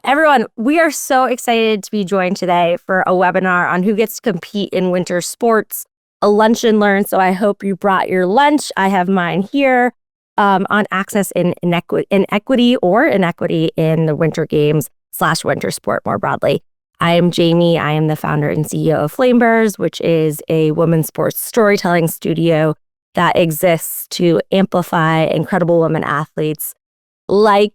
Everyone, we are so excited to be joined today for a webinar on who gets to compete in winter sports, a lunch and learn. So I hope you brought your lunch. I have mine here on access in equity or inequity in the winter games / winter sport more broadly. I am Jamie. I am the founder and CEO of Flame Bearers, which is a women's sports storytelling studio that exists to amplify incredible women athletes like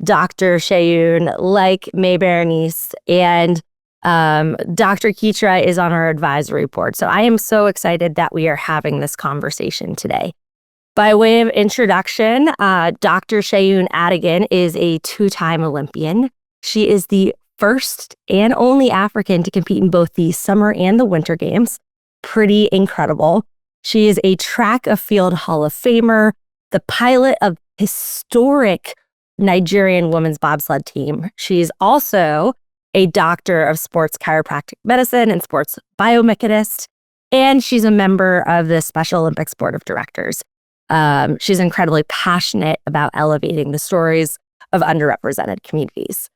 Dr. Seun, like Maé-Bérénice, and Dr. Ketra is on our advisory board. So I am so excited that we are having this conversation today. By way of introduction, Dr. Seun Adigun is a two-time Olympian. She is the first and only African to compete in both the summer and the winter games. Pretty incredible. She is a track and field Hall of Famer, the pilot of historic Nigerian women's bobsled team. She's also a doctor of sports chiropractic medicine and sports biomechanist, and she's a member of the Special Olympics Board of Directors. She's incredibly passionate about elevating the stories of underrepresented communities.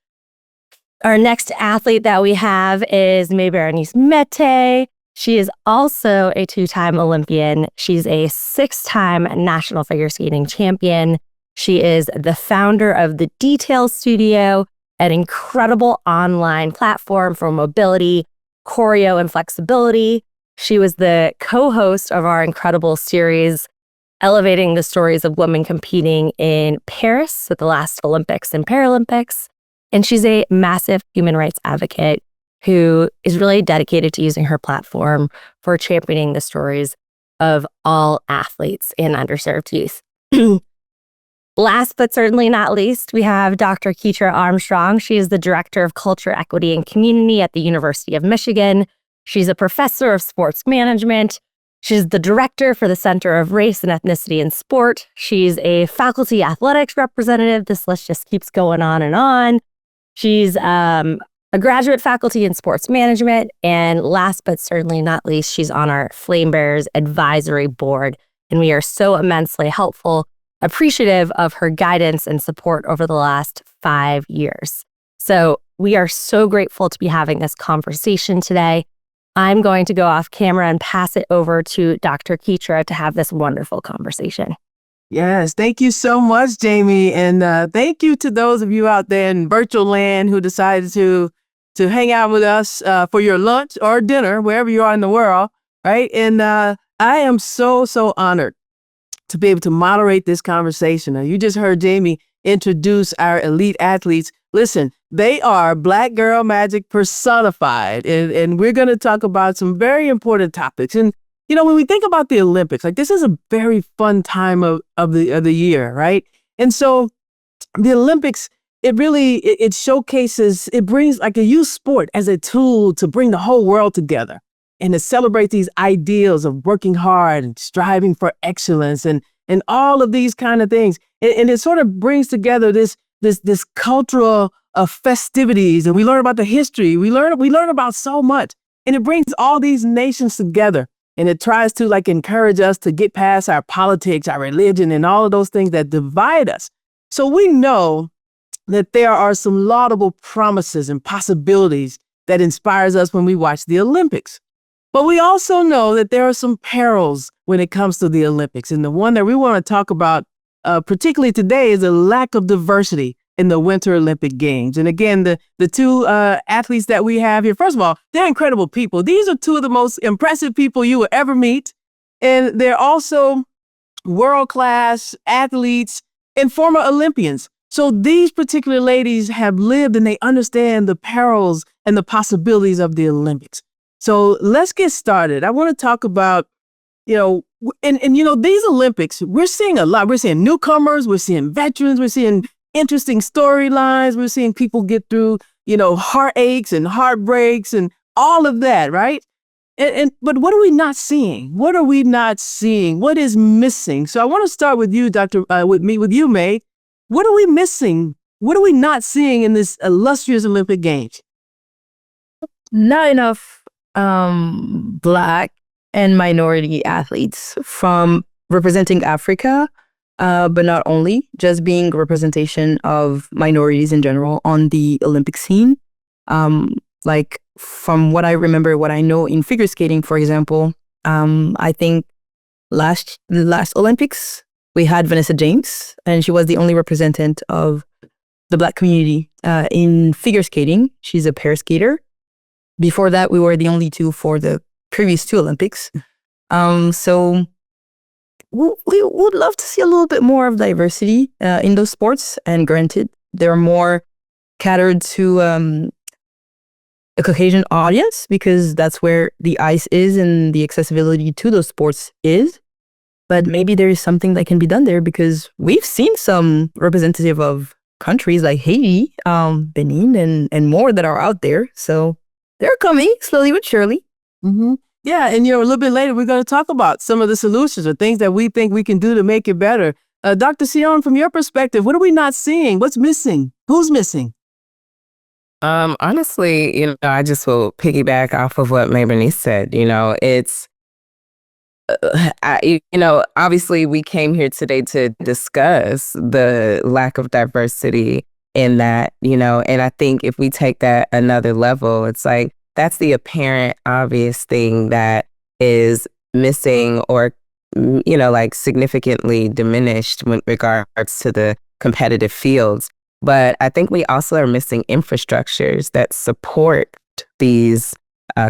Our next athlete that we have is Maé-Bérénice Méité. She is also a two-time Olympian. She's a six-time national figure skating champion. She is the founder of the Detail Studio, an incredible online platform for mobility, choreo, and flexibility. She was the co-host of our incredible series, elevating the stories of women competing in Paris with the last Olympics and Paralympics. And she's a massive human rights advocate who is really dedicated to using her platform for championing the stories of all athletes and underserved youth. Last but certainly not least, we have Dr. Ketra Armstrong. She is the Director of Culture, Equity, and Community at the University of Michigan. She's a professor of sports management. She's the director for the Center of Race and Ethnicity in Sport. She's a faculty athletics representative. This list just keeps going on and on. She's a graduate faculty in sports management. And last but certainly not least, she's on our Flame Bearers advisory board. And we are so immensely appreciative of her guidance and support over the last 5 years. So we are so grateful to be having this conversation today. I'm going to go off camera and pass it over to Dr. Ketra to have this wonderful conversation. Yes, thank you so much, Jamie. And thank you to those of you out there in virtual land who decided to hang out with us for your lunch or dinner, wherever you are in the world, right? And I am so honored to be able to moderate this conversation. Now, you just heard Jamie introduce our elite athletes. Listen, they are Black girl magic personified, and we're going to talk about some very important topics. And you know, when we think about the Olympics, like this is a very fun time of the year, right? And so the Olympics, it showcases, it brings like a youth sport as a tool to bring the whole world together and to celebrate these ideals of working hard and striving for excellence and all of these kind of things. And it sort of brings together this cultural festivities, and we learn about the history. We learn about so much, and it brings all these nations together. And it tries to like encourage us to get past our politics, our religion, and all of those things that divide us. So we know that there are some laudable promises and possibilities that inspires us when we watch the Olympics. But we also know that there are some perils when it comes to the Olympics. And the one that we want to talk about particularly today is a lack of diversity in the Winter Olympic Games. And again, the two athletes that we have here, first of all, they're incredible people. These are two of the most impressive people you will ever meet. And they're also world-class athletes and former Olympians. So these particular ladies have lived and they understand the perils and the possibilities of the Olympics. So let's get started. I want to talk about, these Olympics, we're seeing a lot. We're seeing newcomers, we're seeing veterans, we're seeing interesting storylines. We're seeing people get through, heartaches and heartbreaks and all of that, right? But what are we not seeing? What are we not seeing? What is missing? So I want to start with you, with you, May. What are we missing? What are we not seeing in this illustrious Olympic Games? Not enough Black and minority athletes from representing Africa but not only, just being a representation of minorities in general on the Olympic scene. Like from what I remember, what I know in figure skating, for example, I think the last Olympics, we had Vanessa James, and she was the only representative of the Black community in figure skating. She's a pair skater. Before that, we were the only two for the previous two Olympics. So we would love to see a little bit more of diversity in those sports. And granted, they're more catered to a Caucasian audience because that's where the ice is and the accessibility to those sports is. But maybe there is something that can be done there because we've seen some representative of countries like Haiti, Benin, and more that are out there. So they're coming slowly but surely. Mm-hmm. Yeah, and a little bit later, we're going to talk about some of the solutions or things that we think we can do to make it better. Dr. Seun, from your perspective, what are we not seeing? What's missing? Who's missing? Honestly, I just will piggyback off of what Maé-Bérénice said. It's, obviously we came here today to discuss the lack of diversity in that, and I think if we take that another level, it's like, that's the apparent obvious thing that is missing or, like significantly diminished with regards to the competitive fields. But I think we also are missing infrastructures that support these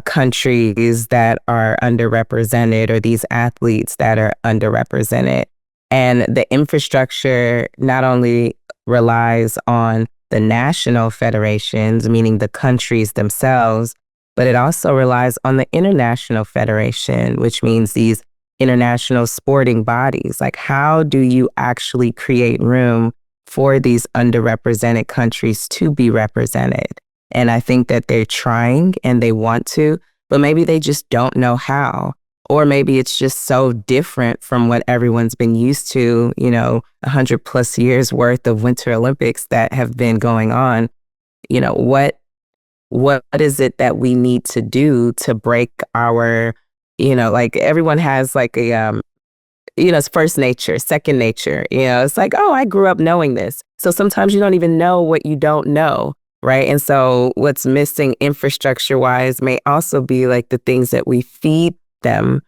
countries that are underrepresented or these athletes that are underrepresented. And the infrastructure not only relies on the national federations, meaning the countries themselves, but it also relies on the international federation, which means these international sporting bodies. Like, how do you actually create room for these underrepresented countries to be represented? And I think that they're trying and they want to, but maybe they just don't know how. Or maybe it's just so different from what everyone's been used to, 100+ years worth of Winter Olympics that have been going on. What is it that we need to do to break our, like everyone has like a, it's first nature, second nature. It's like, oh, I grew up knowing this. So sometimes you don't even know what you don't know, right? And so what's missing infrastructure wise may also be like the things that we feed them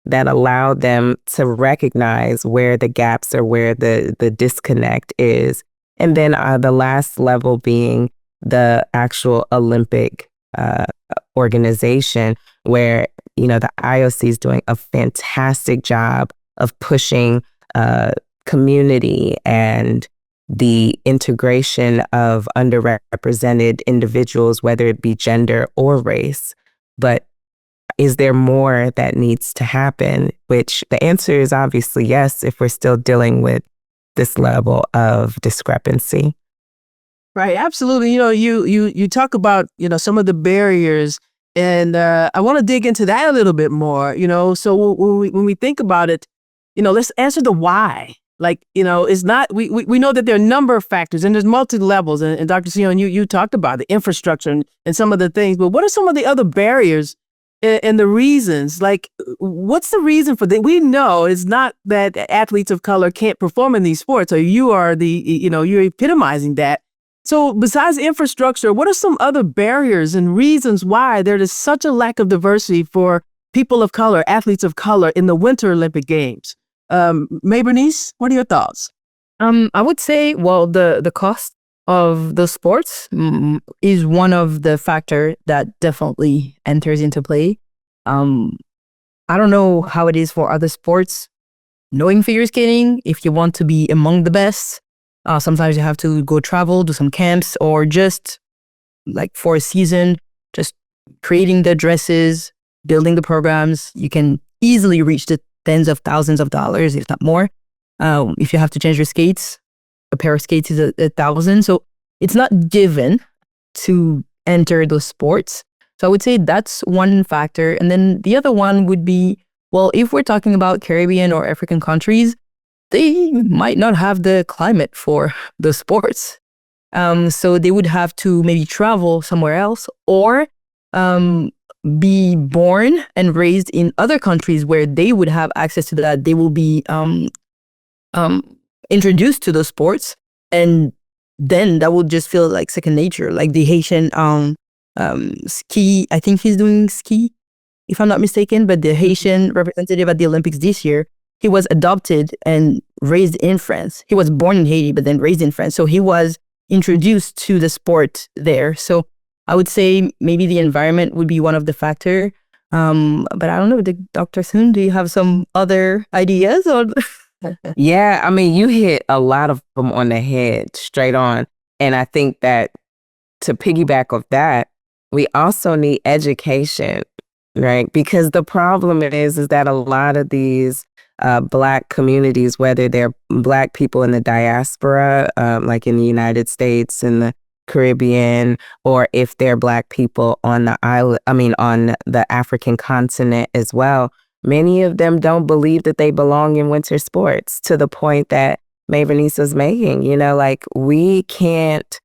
that allow them to recognize where the gaps or where the disconnect is. And then the last level being the actual Olympic organization where, the IOC is doing a fantastic job of pushing community and the integration of underrepresented individuals, whether it be gender or race. But is there more that needs to happen? Which the answer is obviously yes, if we're still dealing with this level of discrepancy. Right, absolutely. You talk about, some of the barriers, and I want to dig into that a little bit more, so when we think about it, let's answer the why. Like, it's not, we know that there are a number of factors and there's multi-levels, and Dr. Seun, you talked about the infrastructure and some of the things, but what are some of the other barriers and the reasons? Like, what's the reason for that? We know it's not that athletes of color can't perform in these sports, or you are you're epitomizing that. So besides infrastructure, what are some other barriers and reasons why there is such a lack of diversity for people of color, athletes of color in the Winter Olympic Games? Maé-Bérénice, what are your thoughts? I would say, well, the cost of the sports is one of the factors that definitely enters into play. I don't know how it is for other sports. Knowing figure skating, if you want to be among the best, sometimes you have to go travel, do some camps, or just like for a season, just creating the dresses, building the programs. You can easily reach the tens of thousands of dollars, if not more. If you have to change your skates, a pair of skates is $1,000. So it's not given to enter those sports. So I would say that's one factor. And then the other one would be, well, if we're talking about Caribbean or African countries, they might not have the climate for the sports. So they would have to maybe travel somewhere else or be born and raised in other countries where they would have access to that. They will be introduced to the sports, and then that would just feel like second nature. Like the Haitian ski, I think he's doing ski, if I'm not mistaken, but the Haitian representative at the Olympics this year, he was adopted and raised in France. He was born in Haiti, but then raised in France. So he was introduced to the sport there. So I would say maybe the environment would be one of the factors. But I don't know, Dr. Seun, do you have some other ideas? Or Yeah, I mean, you hit a lot of them on the head, straight on. And I think that to piggyback off that, we also need education, right? Because the problem is that a lot of these Black communities, whether they're Black people in the diaspora, like in the United States and the Caribbean, or if they're Black people on the island, on the African continent as well, many of them don't believe that they belong in winter sports, to the point that Maé-Bérénice was making. Like we can't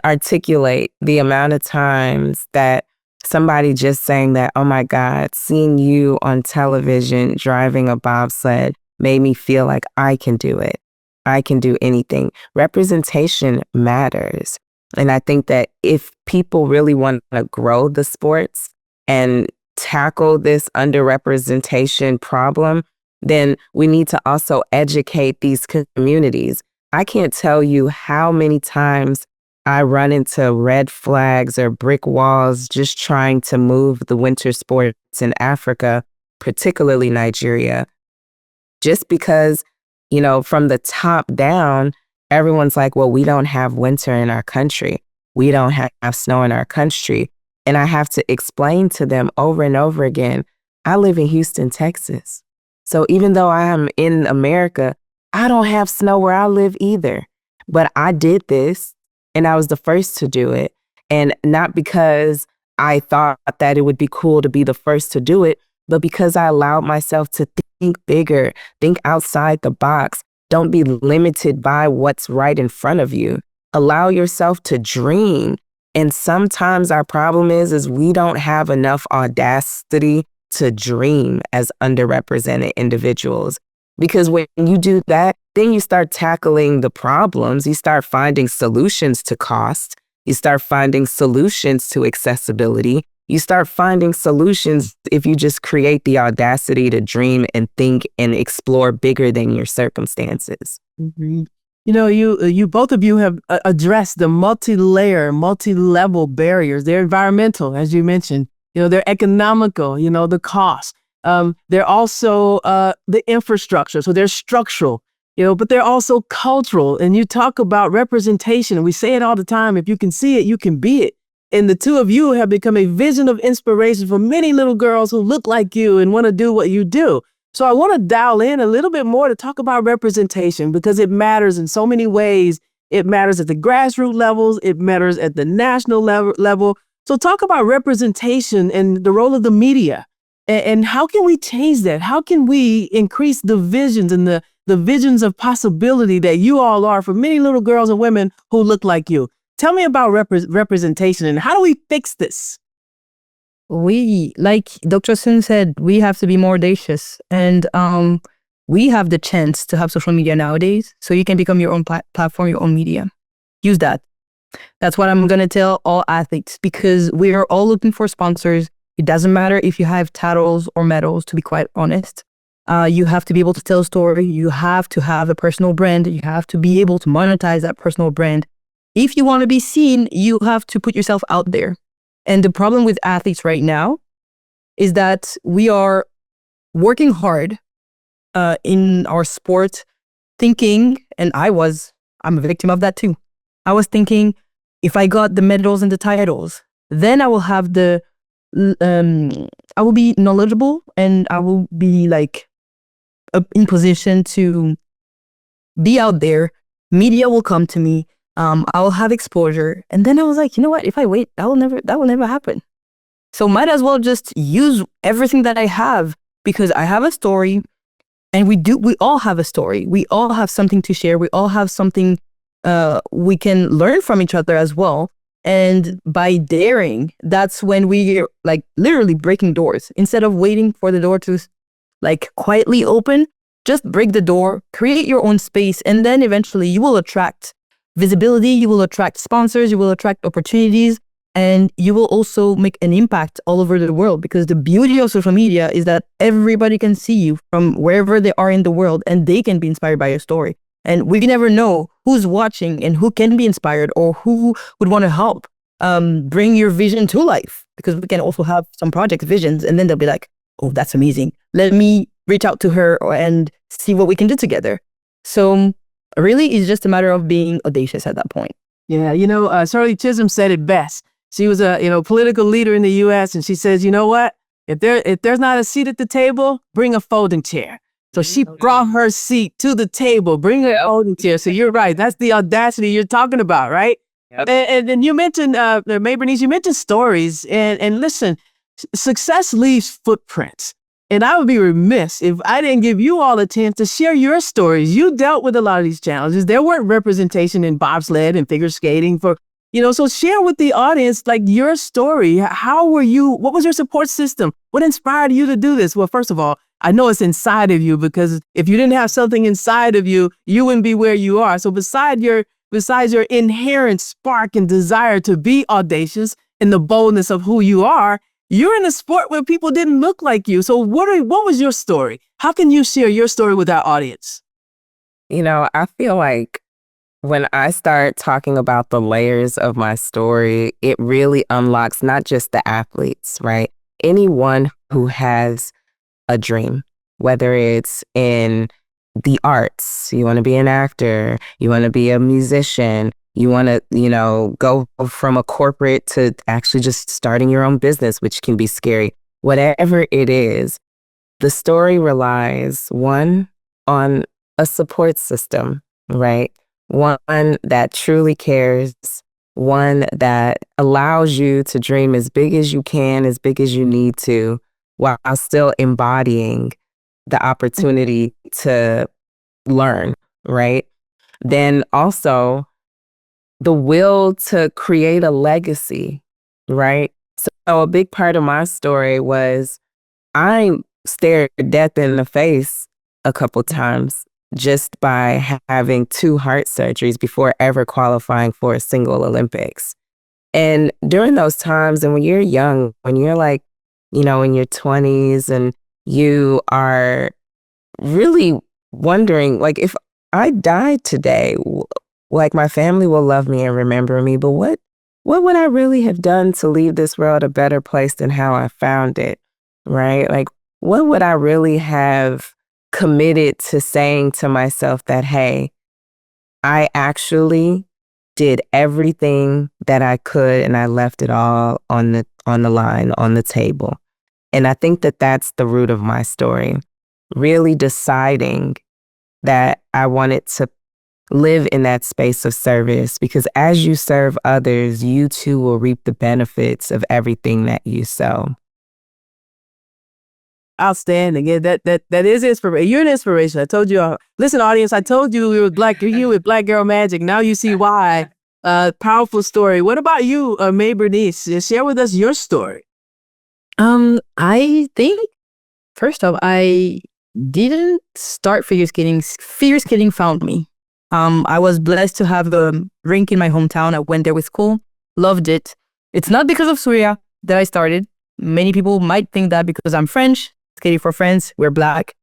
articulate the amount of times that somebody just saying that, oh my God, seeing you on television driving a bobsled made me feel like I can do it. I can do anything. Representation matters. And I think that if people really want to grow the sports and tackle this underrepresentation problem, then we need to also educate these communities. I can't tell you how many times I run into red flags or brick walls just trying to move the winter sports in Africa, particularly Nigeria, just because, from the top down, everyone's like, well, we don't have winter in our country. We don't have snow in our country. And I have to explain to them over and over again, I live in Houston, Texas. So even though I am in America, I don't have snow where I live either. But I did this, and I was the first to do it. And not because I thought that it would be cool to be the first to do it, but because I allowed myself to think bigger, think outside the box. Don't be limited by what's right in front of you. Allow yourself to dream. And sometimes our problem is we don't have enough audacity to dream as underrepresented individuals. Because when you do that, then you start tackling the problems. You start finding solutions to cost. You start finding solutions to accessibility. You start finding solutions if you just create the audacity to dream and think and explore bigger than your circumstances. Mm-hmm. You both of you have addressed the multi-level barriers. They're environmental, as you mentioned. They're economical, the cost. They're also the infrastructure. So they're structural, but they're also cultural. And you talk about representation, and we say it all the time. If you can see it, you can be it. And the two of you have become a vision of inspiration for many little girls who look like you and want to do what you do. So I want to dial in a little bit more to talk about representation, because it matters in so many ways. It matters at the grassroots levels. It matters at the national level. So talk about representation and the role of the media. And how can we change that? How can we increase the visions and the visions of possibility that you all are for many little girls and women who look like you? Tell me about representation, and how do we fix this? We, like Dr. Seun said, we have to be more audacious. And we have the chance to have social media nowadays. So you can become your own platform, your own media. Use that. That's what I'm going to tell all athletes, because we are all looking for sponsors. It doesn't matter if you have titles or medals, to be quite honest. You have to be able to tell a story. You have to have a personal brand. You have to be able to monetize that personal brand. If you want to be seen, you have to put yourself out there. And the problem with athletes right now is that we are working hard in our sport, thinking, and I'm a victim of that too. I was thinking, if I got the medals and the titles, then I will have I will be knowledgeable, and I will be in position to be out there. Media will come to me. I will have exposure. And then I was like, you know what? If I wait, that will never happen. So might as well just use everything that I have, because I have a story, and we all have a story. We all have something to share. We all have something we can learn from each other as well. And by daring, that's when we literally breaking doors. Instead of waiting for the door to quietly open, just break the door, create your own space, and then eventually you will attract visibility, you will attract sponsors, you will attract opportunities, and you will also make an impact all over the world, because the beauty of social media is that everybody can see you from wherever they are in the world, and they can be inspired by your story. And we never know who's watching and who can be inspired or who would want to help bring your vision to life, because we can also have some project visions and then they'll be like, oh, that's amazing. Let me reach out to her and see what we can do together. So really, it's just a matter of being audacious at that point. Yeah, Shirley Chisholm said it best. She was a political leader in the U.S. and she says, you know what? If there's not a seat at the table, bring a folding chair. So she brought her seat to the table, bring a folding chair. So you're right. That's the audacity you're talking about, right? Yep. And then you mentioned, Maé-Bérénice, you mentioned stories. And listen, success leaves footprints. And I would be remiss if I didn't give you all a chance to share your stories. You dealt with a lot of these challenges. There weren't representation in bobsled and figure skating so share with the audience, like, your story. How were you? What was your support system? What inspired you to do this? Well, first of all, I know it's inside of you, because if you didn't have something inside of you, you wouldn't be where you are. So besides your inherent spark and desire to be audacious and the boldness of who you are, you're in a sport where people didn't look like you. So what was your story? How can you share your story with our audience? I feel like when I start talking about the layers of my story, it really unlocks not just the athletes, right? Anyone who has a dream, whether it's in the arts, you want to be an actor, you want to be a musician, you want to, go from a corporate to actually just starting your own business, which can be scary. Whatever it is, the story relies, one, on a support system, right? One that truly cares, one that allows you to dream as big as you can, as big as you need to, while still embodying the opportunity to learn, right? Then also the will to create a legacy, right? So a big part of my story was I stared death in the face a couple times just by having 2 heart surgeries before ever qualifying for a single Olympics. And during those times, and when you're young, when you're like, in your 20s, and you are really wondering, like, if I died today, like, my family will love me and remember me, but what would I really have done to leave this world a better place than how I found it, right? Like, what would I really have committed to saying to myself that, hey, I actually did everything that I could and I left it all on the line, on the table. And I think that that's the root of my story, really deciding that I wanted to live in that space of service, because as you serve others, you too will reap the benefits of everything that you sow. Outstanding. Yeah, that is inspiration. You're an inspiration. I told you. Listen, audience, I told you you with Black Girl Magic. Now you see why. Powerful story. What about you, Maé-Bérénice? Share with us your story. I think, first off, I didn't start figure skating. Figure skating found me. I was blessed to have a rink in my hometown. I went there with school, loved it. It's not because of Surya that I started. Many people might think that because I'm French, skating for friends, we're Black.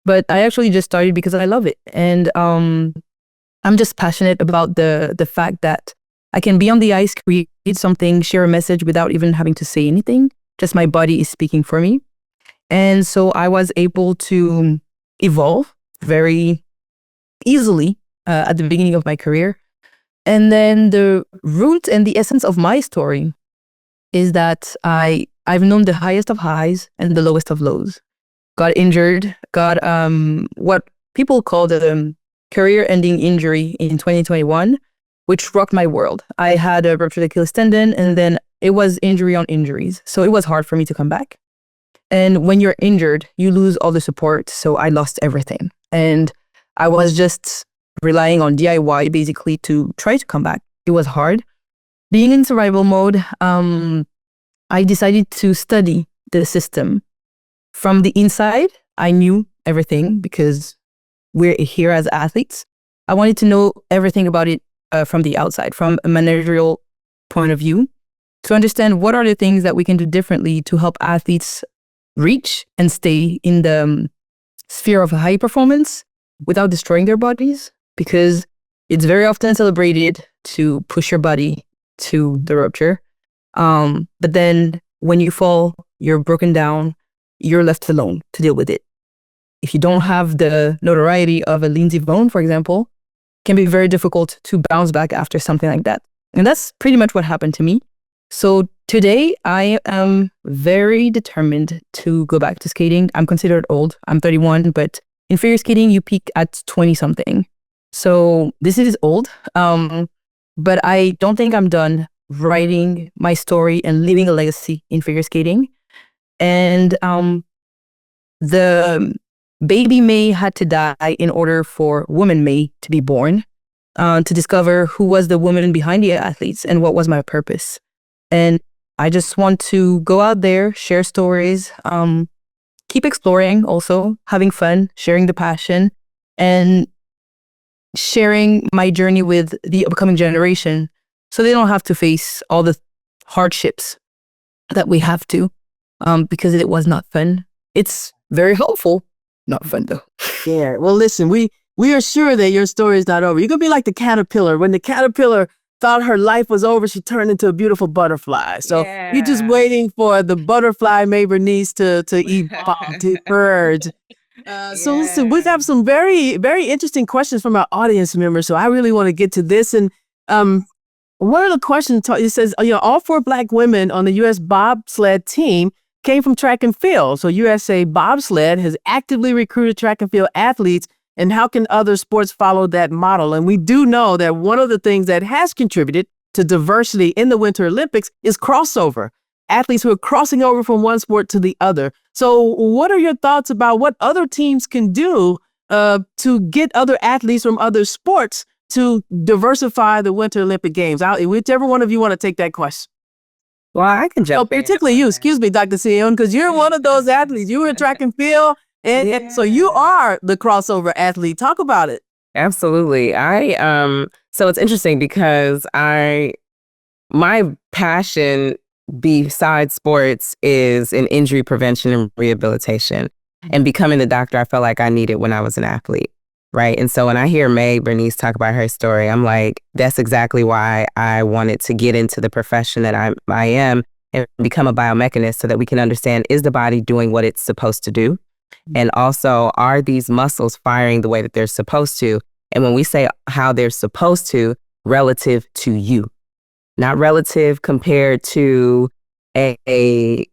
But I actually just started because I love it. And I'm just passionate about the fact that I can be on the ice, create something, share a message without even having to say anything. Just my body is speaking for me. And so I was able to evolve very easily at the beginning of my career. And then the root and the essence of my story is that I've known the highest of highs and the lowest of lows. Got injured, got what people call the career-ending injury in 2021, which rocked my world. I had a ruptured Achilles tendon, and then it was injury on injuries. So it was hard for me to come back. And when you're injured, you lose all the support. So I lost everything. And I was just relying on DIY basically to try to come back. It was hard. Being in survival mode, I decided to study the system. From the inside, I knew everything because we're here as athletes. I wanted to know everything about it from the outside, from a managerial point of view, to understand what are the things that we can do differently to help athletes reach and stay in the sphere of high performance without destroying their bodies, because it's very often celebrated to push your body to the rupture. But then when you fall, you're broken down, you're left alone to deal with it. If you don't have the notoriety of a Lindsey Vonn, for example, it can be very difficult to bounce back after something like that. And that's pretty much what happened to me. So today I am very determined to go back to skating. I'm considered old. I'm 31, but in figure skating, you peak at 20 something. So this is old. But I don't think I'm done writing my story and leaving a legacy in figure skating. And the baby May had to die in order for woman May to be born, to discover who was the woman behind the athletes and what was my purpose. And I just want to go out there, share stories, keep exploring also, having fun, sharing the passion, and sharing my journey with the upcoming generation so they don't have to face all the hardships that we have to, because it was not fun. It's very helpful. Not fun though. Yeah. Well, listen, we are sure that your story is not over. You're going to be like the caterpillar. When the caterpillar thought her life was over, she turned into a beautiful butterfly. So you're just waiting for the butterfly Maé-Bérénice to evolve, to emerge. So listen, we have some very, very interesting questions from our audience members. So I really want to get to this. And one of the questions, it says, all 4 Black women on the U.S. bobsled team came from track and field. So USA Bobsled has actively recruited track and field athletes. And how can other sports follow that model? And we do know that one of the things that has contributed to diversity in the Winter Olympics is crossover. Athletes who are crossing over from one sport to the other. So what are your thoughts about what other teams can do to get other athletes from other sports to diversify the Winter Olympic Games? Whichever one of you want to take that question. Well, I can jump in. Particularly you, excuse me, Dr. Seun, because you're one of those athletes. You were in track and field, and so you are the crossover athlete. Talk about it. Absolutely. So it's interesting because my passion besides sports is in injury prevention and rehabilitation. And becoming the doctor I felt like I needed when I was an athlete, right? And so when I hear Maé-Bérénice talk about her story, I'm like, that's exactly why I wanted to get into the profession that I am and become a biomechanist so that we can understand, is the body doing what it's supposed to do? And also, are these muscles firing the way that they're supposed to? And when we say how they're supposed to, relative to you, not relative compared to a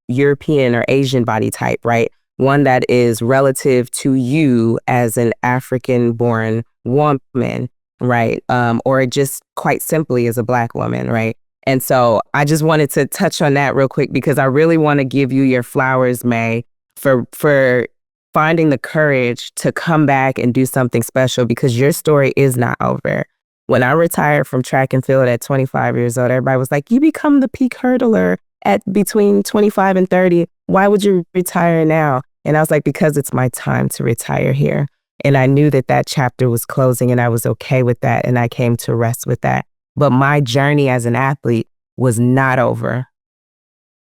European or Asian body type, right? One that is relative to you as an African-born woman, right? Or just quite simply as a Black woman, right? And so I just wanted to touch on that real quick because I really want to give you your flowers, May, for finding the courage to come back and do something special, because your story is not over. When I retired from track and field at 25 years old, everybody was like, you become the peak hurdler at between 25 and 30. Why would you retire now? And I was like, because it's my time to retire here. And I knew that that chapter was closing and I was okay with that. And I came to rest with that. But my journey as an athlete was not over.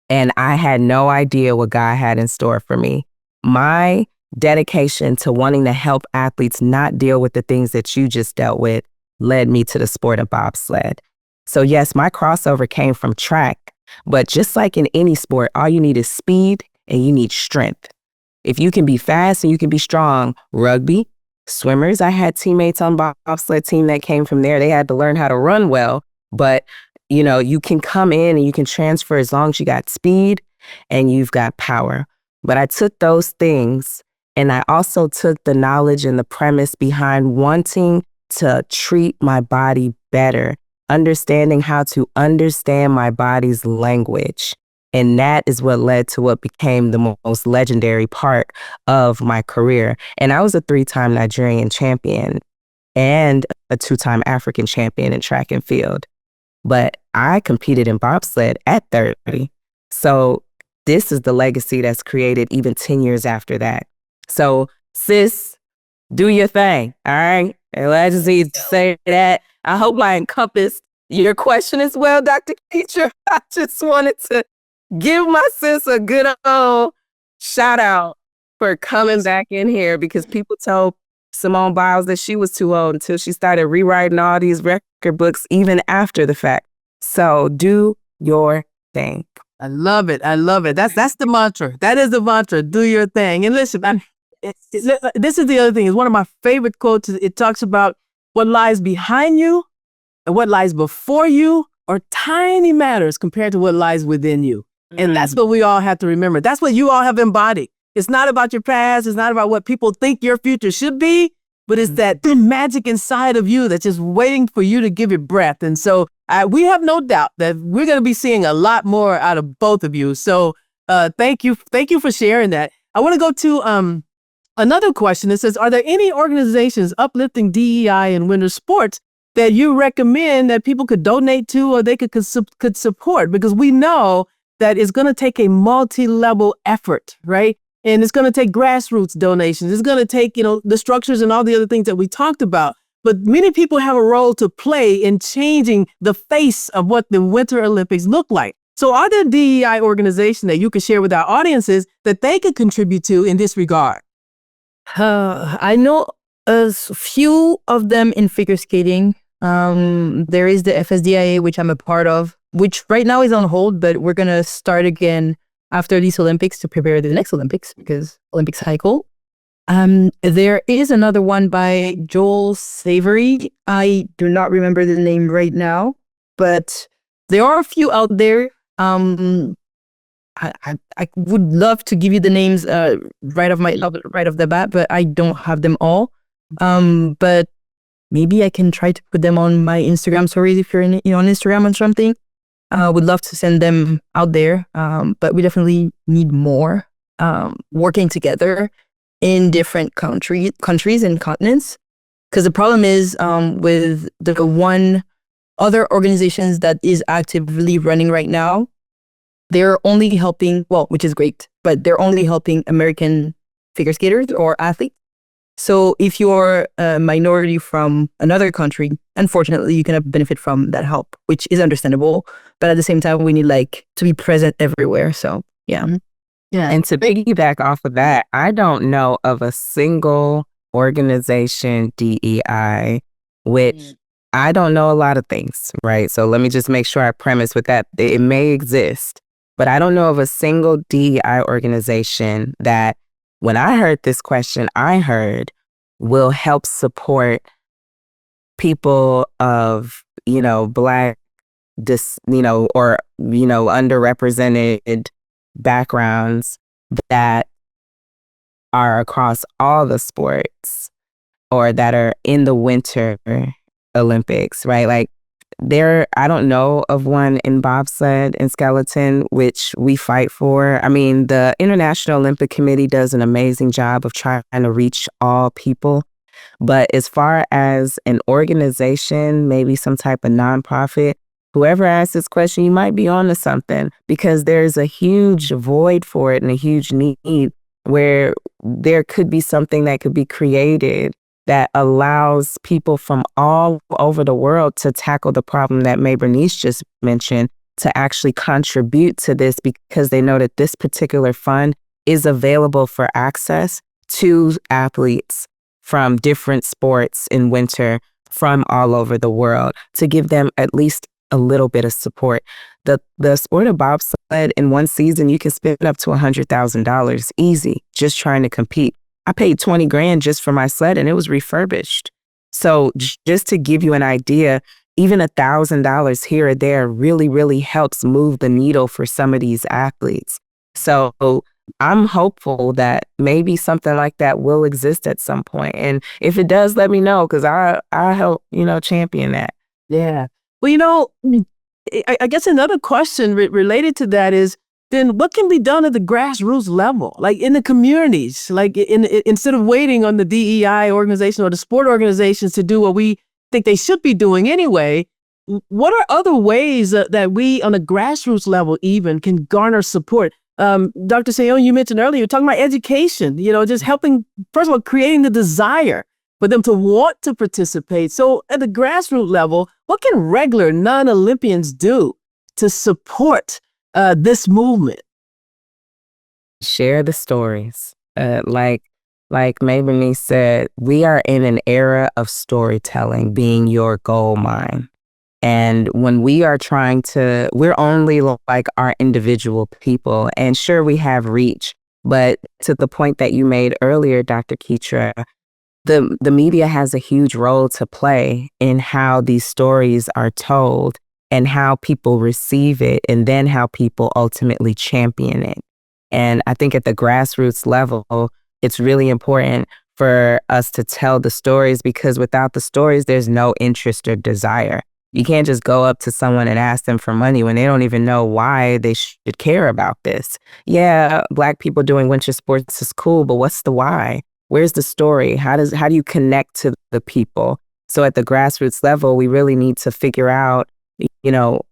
And I had no idea what God had in store for me. My dedication to wanting to help athletes not deal with the things that you just dealt with led me to the sport of bobsled. So yes, my crossover came from track, but just like in any sport, all you need is speed and you need strength. If you can be fast and you can be strong, rugby, swimmers, I had teammates on bobsled team that came from there. They had to learn how to run well, but you can come in and you can transfer as long as you got speed and you've got power. But I took those things and I also took the knowledge and the premise behind wanting to treat my body better, understanding how to understand my body's language. And that is what led to what became the most legendary part of my career. And I was a 3-time Nigerian champion and a 2-time African champion in track and field. But I competed in bobsled at 30. So this is the legacy that's created even 10 years after that. So sis, do your thing. All right. And I just need to say that. I hope I encompassed your question as well, Dr. Ketra. I just wanted to give my sis a good old shout out for coming back in here, because people told Simone Biles that she was too old until she started rewriting all these record books even after the fact. So do your thing. I love it. I love it. That's the mantra. That is the mantra. Do your thing. And listen, this is the other thing. It's one of my favorite quotes. It talks about what lies behind you and what lies before you are tiny matters compared to what lies within you. And that's what we all have to remember. That's what you all have embodied. It's not about your past. It's not about what people think your future should be, but it's that magic inside of you that's just waiting for you to give it breath. And so we have no doubt that we're going to be seeing a lot more out of both of you. So thank you. Thank you for sharing that. I want to go to another question that says, are there any organizations uplifting DEI in winter sports that you recommend that people could donate to or they could support? Because we know that it's going to take a multi-level effort, right? And it's going to take grassroots donations. It's going to take, the structures and all the other things that we talked about. But many people have a role to play in changing the face of what the Winter Olympics look like. So are there DEI organizations that you could share with our audiences that they could contribute to in this regard? I know a few of them in figure skating. There is the FSDIA, which I'm a part of, which right now is on hold, but we're going to start again after these Olympics to prepare the next Olympics, because Olympic cycle. There is another one by Joel Savory. I do not remember the name right now, but there are a few out there. I would love to give you the names right off the bat, but I don't have them all. But maybe I can try to put them on my Instagram stories if you're on Instagram or something. Would love to send them out there, but we definitely need more working together in different countries and continents. Because the problem is with the one other organizations that is actively running right now, they're only helping, which is great, but they're only helping American figure skaters or athletes. So if you're a minority from another country, unfortunately, you cannot benefit from that help, which is understandable. But at the same time, we need to be present everywhere. So, yeah. Yeah. And to piggyback off of that, I don't know of a single organization, DEI, which I don't know a lot of things, right? So let me just make sure I premise with that. It may exist, but I don't know of a single DEI organization that, when I heard this question, I heard will help support people of, Black, or, underrepresented backgrounds that are across all the sports or that are in the Winter Olympics, right? I don't know of one in bobsled and skeleton, which we fight for. I mean, the International Olympic Committee does an amazing job of trying to reach all people. But as far as an organization, maybe some type of nonprofit, whoever asks this question, you might be onto something, because there's a huge void for it and a huge need where there could be something that could be created that allows people from all over the world to tackle the problem that Maé-Bérénice just mentioned, to actually contribute to this, because they know that this particular fund is available for access to athletes from different sports in winter from all over the world, to give them at least a little bit of support. The sport of bobsled, in one season, you can spend up to $100,000 easy just trying to compete. I paid $20,000 just for my sled, and it was refurbished. So just to give you an idea, even $1,000 here or there really, really helps move the needle for some of these athletes. So I'm hopeful that maybe something like that will exist at some point. And if it does, let me know, because I'll help, champion that. Yeah. Well, I guess another question related to that is, then what can be done at the grassroots level, like in the communities, instead of waiting on the DEI organization or the sport organizations to do what we think they should be doing anyway? What are other ways that we on a grassroots level even can garner support? Dr. Seun, you mentioned earlier, you're talking about education, just helping, first of all, creating the desire for them to want to participate. So at the grassroots level, what can regular non-Olympians do to support this movement? Share the stories. Like Maé-Bérénice said, we are in an era of storytelling being your gold mine. And when we are we're only like our individual people. And sure, we have reach, but to the point that you made earlier, Dr. Ketra, the media has a huge role to play in how these stories are told and how people receive it, and then how people ultimately champion it. And I think at the grassroots level, it's really important for us to tell the stories, because without the stories, there's no interest or desire. You can't just go up to someone and ask them for money when they don't even know why they should care about this. Yeah, Black people doing winter sports is cool, but what's the why? Where's the story? How do you connect to the people? So at the grassroots level, we really need to figure out,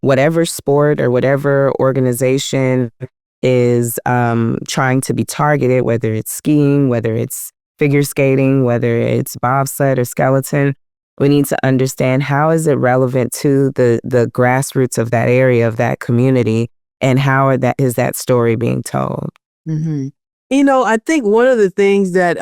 whatever sport or whatever organization is trying to be targeted, whether it's skiing, whether it's figure skating, whether it's bobsled or skeleton. We need to understand, how is it relevant to the grassroots of that area, of that community, and how is that story being told? Mm-hmm. I think one of the things that,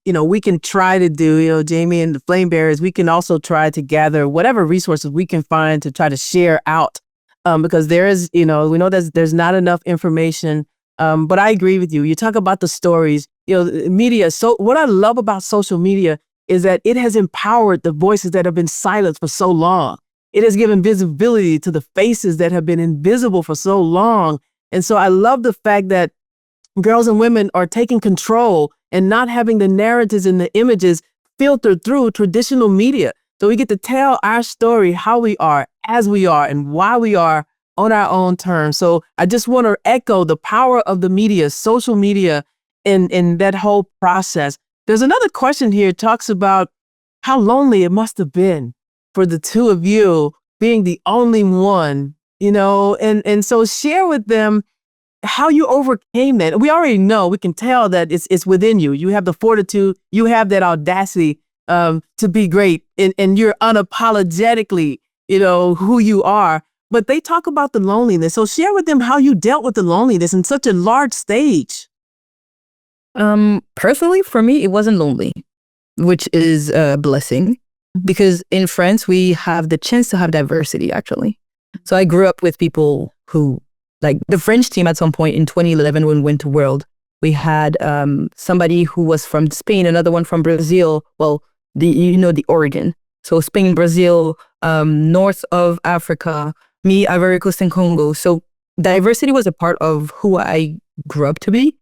we can try to do, Jamie and the Flame Bearers, we can also try to gather whatever resources we can find to try to share out, because there is, we know that there's not enough information. But I agree with you. You talk about the stories, media. So what I love about social media is that it has empowered the voices that have been silenced for so long. It has given visibility to the faces that have been invisible for so long. And so I love the fact that girls and women are taking control and not having the narratives and the images filtered through traditional media. So we get to tell our story, how we are, as we are, and why we are on our own terms. So I just want to echo the power of the media, social media, in that whole process. There's another question here, talks about how lonely it must have been for the two of you being the only one, and so share with them how you overcame that. We already know, we can tell that it's within you. You have the fortitude, you have that audacity to be great, and you're unapologetically, who you are. But they talk about the loneliness. So share with them how you dealt with the loneliness in such a large stage. Personally, for me, it wasn't lonely, which is a blessing, because in France, we have the chance to have diversity, actually. So I grew up with people who, like the French team at some point in 2011 when we went to World, we had somebody who was from Spain, another one from Brazil. Well, the origin. So Spain, Brazil, north of Africa, me, Ivory Coast and Congo. So diversity was a part of who I grew up to be.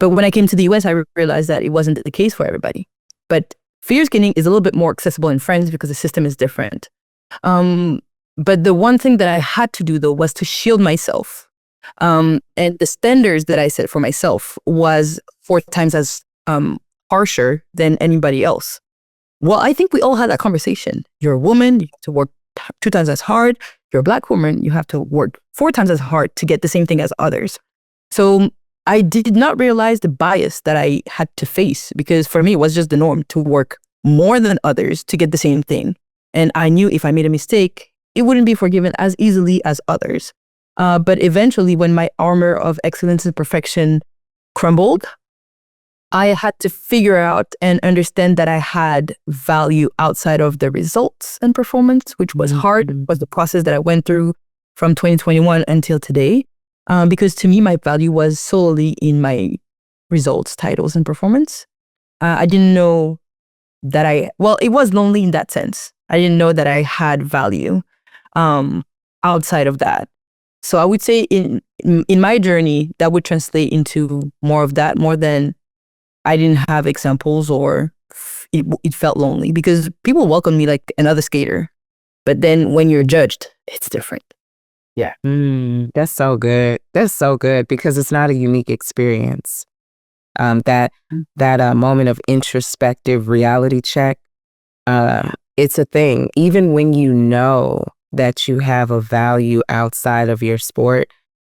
But when I came to the US, I realized that it wasn't the case for everybody. But figure skating is a little bit more accessible in France because the system is different. But the one thing that I had to do, though, was to shield myself. And the standards that I set for myself was 4 times as harsher than anybody else. Well, I think we all had that conversation. You're a woman, you have to work 2 times as hard. You're a Black woman, you have to work 4 times as hard to get the same thing as others. So I did not realize the bias that I had to face, because for me, it was just the norm to work more than others to get the same thing. And I knew if I made a mistake, it wouldn't be forgiven as easily as others. But eventually, when my armor of excellence and perfection crumbled, I had to figure out and understand that I had value outside of the results and performance, which was hard, was the process that I went through from 2021 until today. Because to me, my value was solely in my results, titles, and performance. I didn't know that it was lonely in that sense. I didn't know that I had value outside of that. So I would say in my journey, that would translate into more of that, more than I didn't have examples, or it felt lonely, because people welcome me like another skater. But then when you're judged, it's different. Yeah. That's so good. That's so good, because it's not a unique experience. That moment of introspective reality check, it's a thing. Even when you know that you have a value outside of your sport,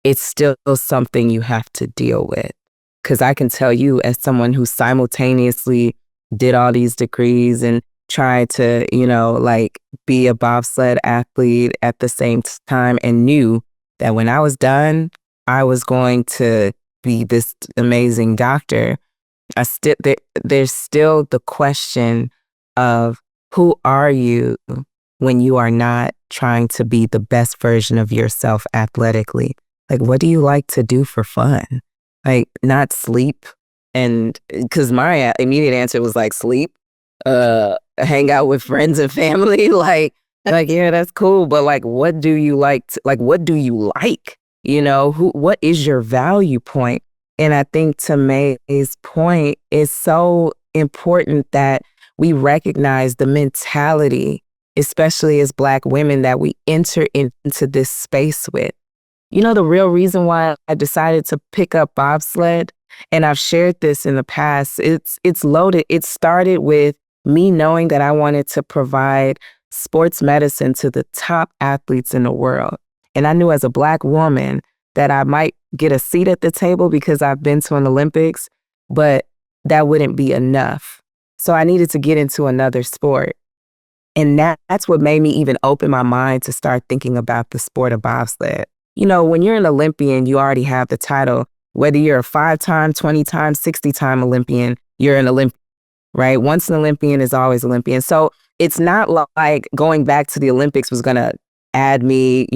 it's still something you have to deal with. Because I can tell you, as someone who simultaneously did all these degrees and tried to, like be a bobsled athlete at the same time, and knew that when I was done, I was going to be this amazing doctor. There's still the question of, who are you when you are not trying to be the best version of yourself athletically? Like, what do you like to do for fun? Like, not sleep. And because my immediate answer was like, sleep, hang out with friends and family. like, yeah, that's cool. But like, what do you like? What do you like? What is your value point? And I think to May's point, it's so important that we recognize the mentality, especially as Black women, that we enter into this space with. The real reason why I decided to pick up bobsled, and I've shared this in the past, it's loaded. It started with me knowing that I wanted to provide sports medicine to the top athletes in the world. And I knew as a Black woman that I might get a seat at the table because I've been to an Olympics, but that wouldn't be enough. So I needed to get into another sport. And that's what made me even open my mind to start thinking about the sport of bobsled. When you're an Olympian, you already have the title. Whether you're a 5-time, 20-time, 60-time Olympian, you're an Olympian, right? Once an Olympian is always Olympian. So it's not like going back to the Olympics was going to add me,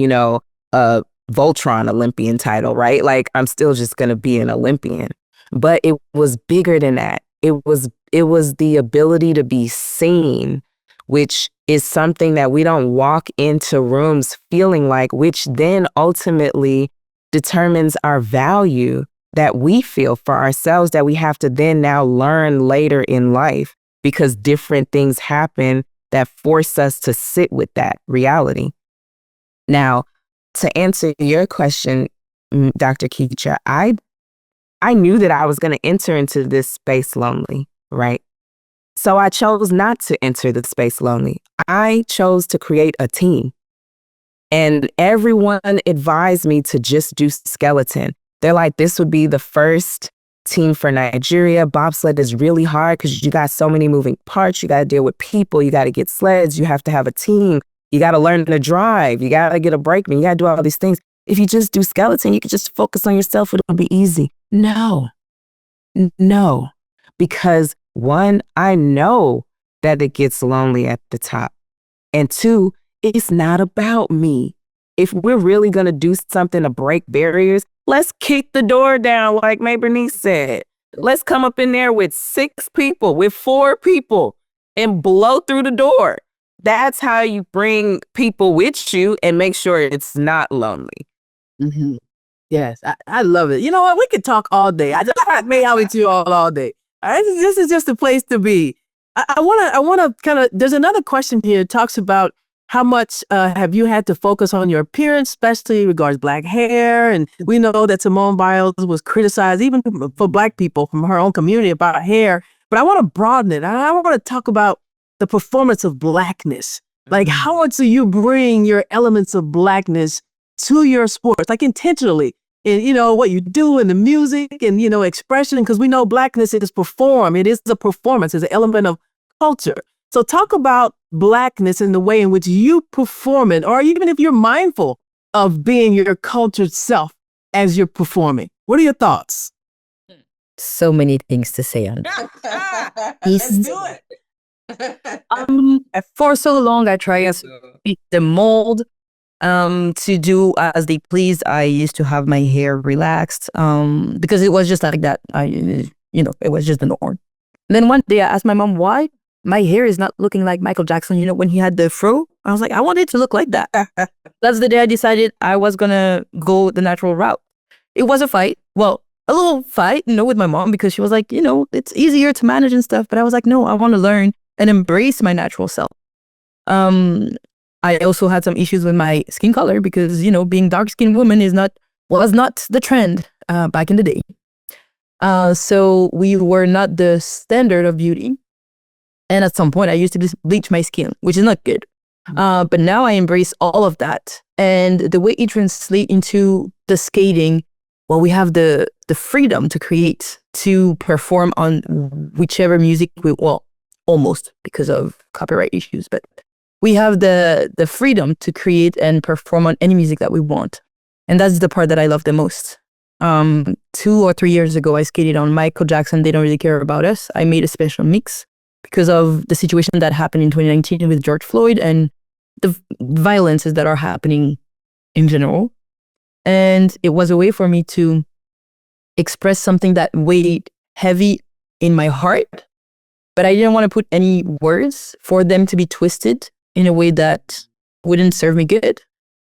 a Voltron Olympian title, right? Like, I'm still just going to be an Olympian. But it was bigger than that. It was the ability to be seen, which is something that we don't walk into rooms feeling like, which then ultimately determines our value that we feel for ourselves, that we have to then now learn later in life, because different things happen that force us to sit with that reality. Now, to answer your question, Dr. Ketra, I knew that I was going to enter into this space lonely, right? So I chose not to enter the space lonely. I chose to create a team. And everyone advised me to just do skeleton. They're like, this would be the first team for Nigeria. Bobsled is really hard because you got so many moving parts. You got to deal with people. You got to get sleds. You have to have a team. You got to learn to drive. You got to get a brakeman. You got to do all these things. If you just do skeleton, you can just focus on yourself. It'll be easy. No, because one, I know that it gets lonely at the top. And two, it's not about me. If we're really going to do something to break barriers, let's kick the door down, like Maé-Bérénice said. Let's come up in there with 6 people, with 4 people, and blow through the door. That's how you bring people with you and make sure it's not lonely. Mm-hmm. Yes, I love it. You know what? We could talk all day. I just may out with you all day. This is just a place to be. I want to kind of, there's another question here. It talks about how much have you had to focus on your appearance, especially regards Black hair? And we know that Simone Biles was criticized even for Black people from her own community about hair. But I want to broaden it. I want to talk about the performance of Blackness. Like, how much do you bring your elements of Blackness to your sports, like intentionally? And, what you do in the music and, expression, because we know Blackness is perform. It is a performance. It's an element of culture. So talk about Blackness in the way in which you perform it, or even if you're mindful of being your cultured self as you're performing. What are your thoughts? So many things to say on Let's do it. For so long, I tried to beat the mold, to do as they pleased. I used to have my hair relaxed, because it was just like that. It was just the norm. And then one day I asked my mom why my hair is not looking like Michael Jackson, when he had the fro. I was like, I want it to look like that. That's the day I decided I was gonna go the natural route. It was a fight. Well, a little fight, with my mom, because she was like, it's easier to manage and stuff. But I was like, no, I want to learn and embrace my natural self. I also had some issues with my skin color because, being dark-skinned woman was not the trend back in the day. So we were not the standard of beauty. And at some point, I used to bleach my skin, which is not good. But now I embrace all of that. And the way it translates into the skating, well, we have the freedom to create, to perform on whichever music well, almost because of copyright issues, but we have the freedom to create and perform on any music that we want. And that's the part that I love the most. 2 or 3 years ago, I skated on Michael Jackson, They Don't Really Care About Us. I made a special mix because of the situation that happened in 2019 with George Floyd and the violences that are happening in general. And it was a way for me to express something that weighed heavy in my heart, but I didn't want to put any words for them to be twisted in a way that wouldn't serve me good.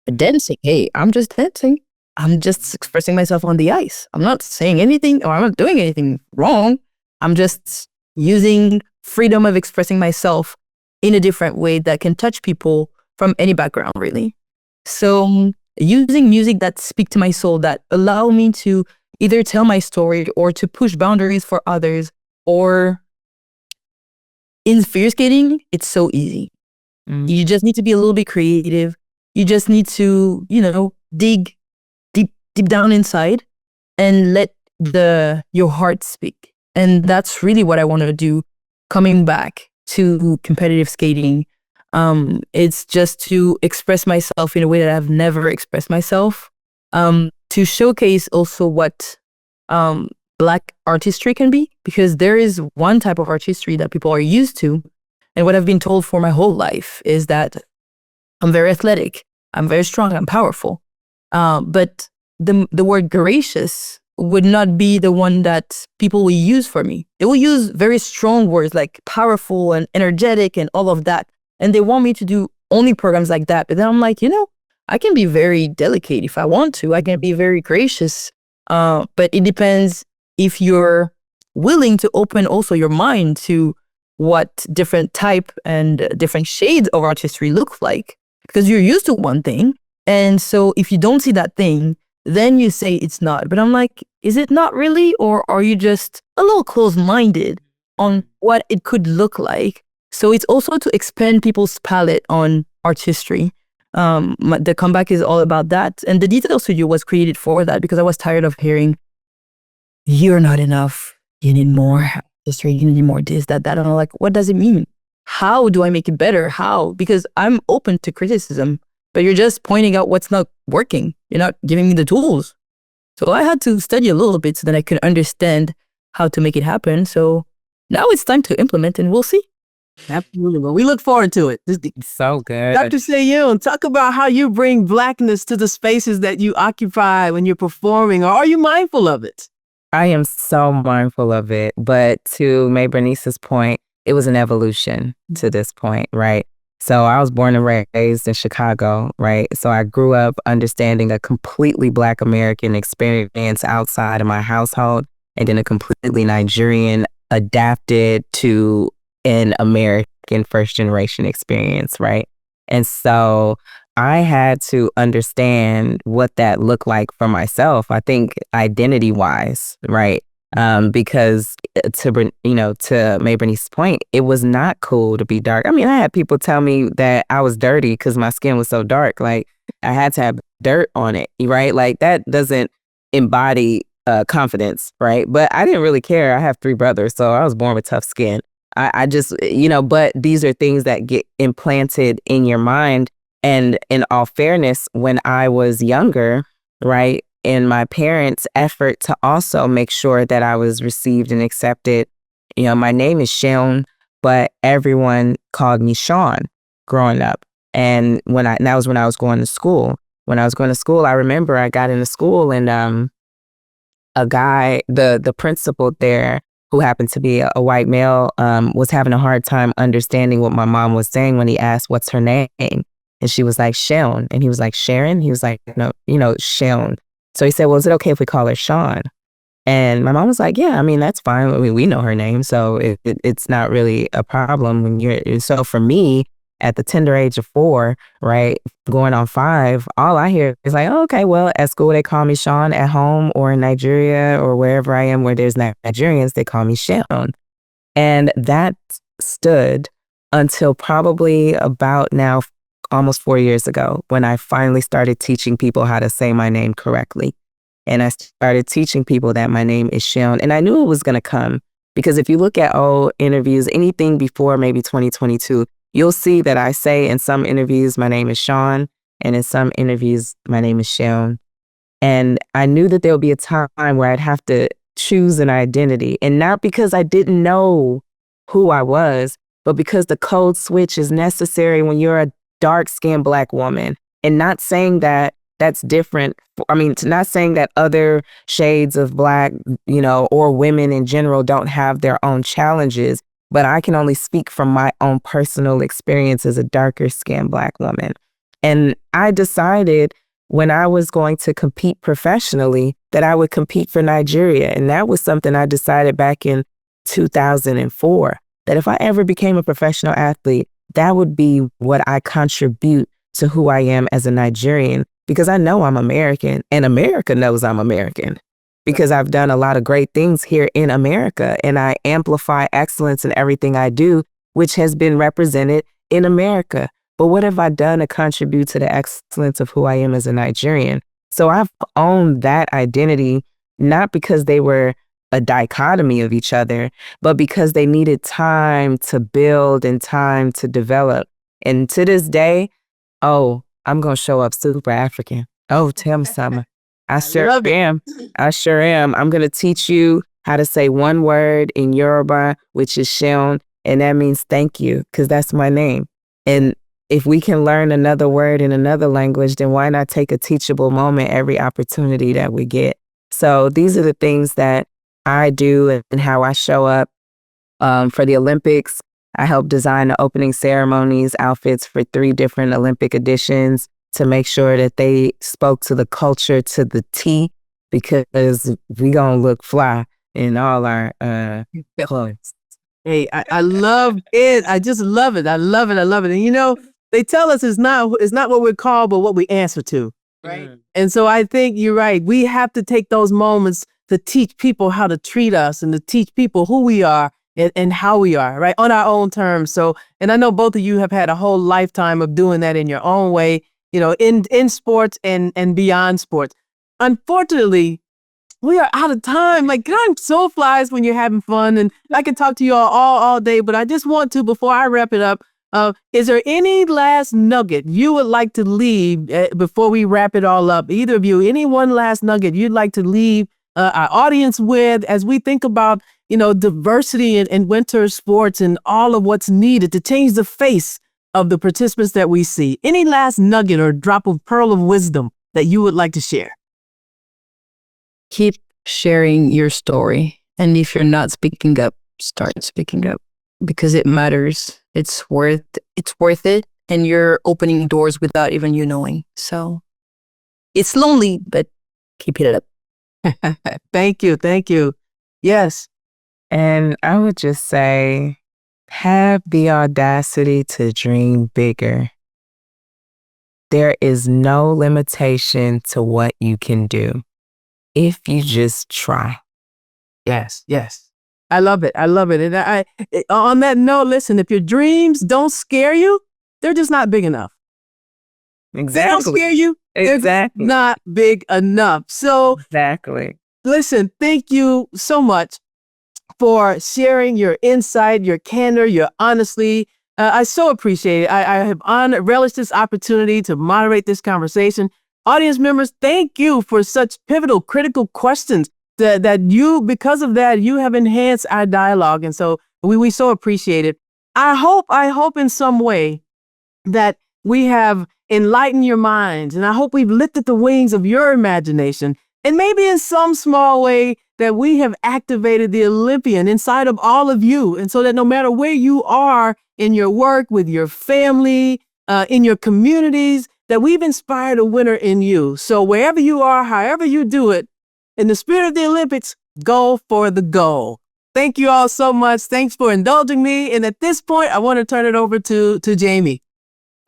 But dancing, hey, I'm just dancing. I'm just expressing myself on the ice. I'm not saying anything or I'm not doing anything wrong. I'm just using freedom of expressing myself in a different way that can touch people from any background, really. So using music that speak to my soul, that allow me to either tell my story or to push boundaries for others, or in figure skating, it's so easy. You just need to be a little bit creative. You just need to, dig deep down inside and let your heart speak. And that's really what I want to do coming back to competitive skating. It's just to express myself in a way that I've never expressed myself. To showcase also what Black artistry can be, because there is one type of artistry that people are used to. And what I've been told for my whole life is that I'm very athletic, I'm very strong, I'm powerful. But the word gracious would not be the one that people will use for me. They will use very strong words like powerful and energetic and all of that. And they want me to do only programs like that. But then I'm like, I can be very delicate if I want to. I can be very gracious. But it depends if you're willing to open also your mind to what different type and different shades of artistry look like. Because you're used to one thing. And so if you don't see that thing, then you say it's not. But I'm like, is it not really? Or are you just a little closed-minded on what it could look like? So it's also to expand people's palette on artistry. The comeback is all about that. And the Detail Studio was created for that because I was tired of hearing, you're not enough, you need more artistry, you need more this, that. And I'm like, what does it mean? How do I make it better? How? Because I'm open to criticism, but you're just pointing out what's not working. You're not giving me the tools. So I had to study a little bit so that I could understand how to make it happen. So now it's time to implement and we'll see. Absolutely. Well, we look forward to it. So good. Dr. Seun, talk about how you bring Blackness to the spaces that you occupy when you're performing, or are you mindful of it? I am so mindful of it. But to Maé-Bérénice's point, it was an evolution to this point, right? So I was born and raised in Chicago, right? So I grew up understanding a completely Black American experience outside of my household, and then a completely Nigerian adapted to an American first generation experience, right? And so I had to understand what that looked like for myself, I think identity wise, right? Because to Maé-Bérénice's point, it was not cool to be dark. I mean, I had people tell me that I was dirty because my skin was so dark. Like I had to have dirt on it, right? Like that doesn't embody confidence, right? But I didn't really care. I have 3 brothers, so I was born with tough skin. I just, but these are things that get implanted in your mind. And in all fairness, when I was younger, right, in my parents' effort to also make sure that I was received and accepted, my name is Seun, but everyone called me Sean growing up. And that was when I was going to school. When I was going to school, I remember I got into school and a guy, the principal there, who happened to be a white male, was having a hard time understanding what my mom was saying when he asked, what's her name? And she was like, Seun. And he was like, Sharon? He was like, no, Seun. So he said, well, is it okay if we call her Sean? And my mom was like, yeah, I mean, that's fine. I mean, we know her name, so it's not really a problem. So for me, at the tender age of 4, right, going on 5, all I hear is like, oh, okay, well, at school they call me Sean, at home or in Nigeria or wherever I am where there's Nigerians, they call me Seun. And that stood until probably about now almost 4 years ago when I finally started teaching people how to say my name correctly. And I started teaching people that my name is Seun. And I knew it was going to come because if you look at old interviews, anything before maybe 2022, you'll see that I say in some interviews, my name is Sean. And in some interviews, my name is Seun. And I knew that there would be a time where I'd have to choose an identity. And not because I didn't know who I was, but because the code switch is necessary when you're a dark-skinned Black woman. And not saying that that's different. I mean, not saying that other shades of Black, or women in general don't have their own challenges, but I can only speak from my own personal experience as a darker-skinned Black woman. And I decided when I was going to compete professionally that I would compete for Nigeria. And that was something I decided back in 2004, that if I ever became a professional athlete, that would be what I contribute to who I am as a Nigerian, because I know I'm American and America knows I'm American because I've done a lot of great things here in America and I amplify excellence in everything I do, which has been represented in America. But what have I done to contribute to the excellence of who I am as a Nigerian? So I've owned that identity, not because they were a dichotomy of each other, but because they needed time to build and time to develop. And to this day, I'm going to show up super African. Oh, tell me something. I sure am. I sure am. I'm going to teach you how to say one word in Yoruba, which is Seun, and that means thank you, because that's my name. And if we can learn another word in another language, then why not take a teachable moment every opportunity that we get? So these are the things that I do and how I show up. For the Olympics, I helped design the opening ceremonies, outfits for 3 different Olympic editions to make sure that they spoke to the culture to the T, because we gonna look fly in all our clothes. Hey, I love it. I just love it. I love it. I love it. And they tell us it's not what we're called, but what we answer to. Right. And so I think you're right. We have to take those moments to teach people how to treat us and to teach people who we are and how we are, right, on our own terms. So, and I know both of you have had a whole lifetime of doing that in your own way, in sports and beyond sports. Unfortunately, we are out of time. Like, time so flies when you're having fun, and I can talk to you all day, but I just want to, before I wrap it up, is there any last nugget you would like to leave before we wrap it all up? Either of you, any one last nugget you'd like to leave our audience with as we think about, diversity in winter sports and all of what's needed to change the face of the participants that we see? Any last nugget or drop of pearl of wisdom that you would like to share? Keep sharing your story. And if you're not speaking up, start speaking up, because it matters. It's worth it. And you're opening doors without even you knowing. So it's lonely, but keep it up. Thank you. Thank you. Yes. And I would just say, have the audacity to dream bigger. There is no limitation to what you can do if you just try. Yes. Yes. I love it. I love it. And on that note, listen, if your dreams don't scare you, they're just not big enough. Exactly. They don't scare you. Exactly. They're not big enough. So exactly. Listen, thank you so much for sharing your insight, your candor, your honesty. I so appreciate it. I have relished this opportunity to moderate this conversation. Audience members, thank you for such pivotal, critical questions that you, because of that, you have enhanced our dialogue. And so we so appreciate it. I hope in some way that we have enlightened your minds, and I hope we've lifted the wings of your imagination, and maybe in some small way that we have activated the Olympian inside of all of you. And so that no matter where you are in your work, with your family, in your communities, that we've inspired a winner in you. So wherever you are, however you do it, in the spirit of the Olympics, go for the goal. Thank you all so much. Thanks for indulging me. And at this point, I want to turn it over to Jamie.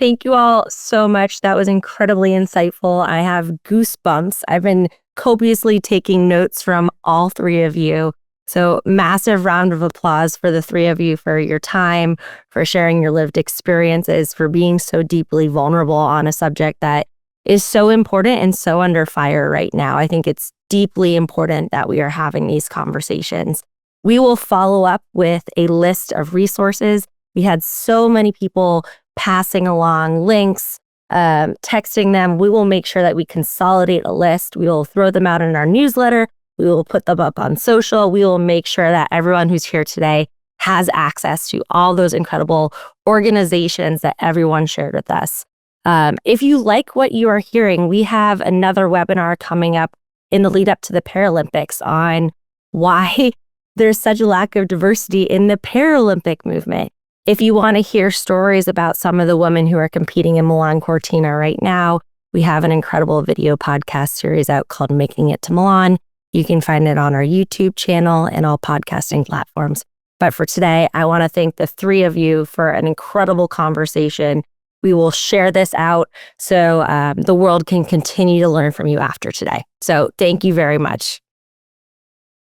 Thank you all so much. That was incredibly insightful. I have goosebumps. I've been copiously taking notes from all 3 of you. So massive round of applause for the three of you for your time, for sharing your lived experiences, for being so deeply vulnerable on a subject that is so important and so under fire right now. I think it's deeply important that we are having these conversations. We will follow up with a list of resources. We had so many people passing along links, texting them. We will make sure that we consolidate a list. We will throw them out in our newsletter. We will put them up on social. We will make sure that everyone who's here today has access to all those incredible organizations that everyone shared with us. If you like what you are hearing, we have another webinar coming up in the lead up to the Paralympics on why there's such a lack of diversity in the Paralympic movement. If you want to hear stories about some of the women who are competing in Milan Cortina right now, we have an incredible video podcast series out called Making It to Milan. You can find it on our YouTube channel and all podcasting platforms. But for today, I want to thank the three of you for an incredible conversation. We will share this out so the world can continue to learn from you after today. So thank you very much.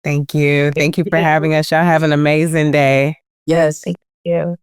Thank you. Thank you for having us. Y'all have an amazing day. Yes. Thank you.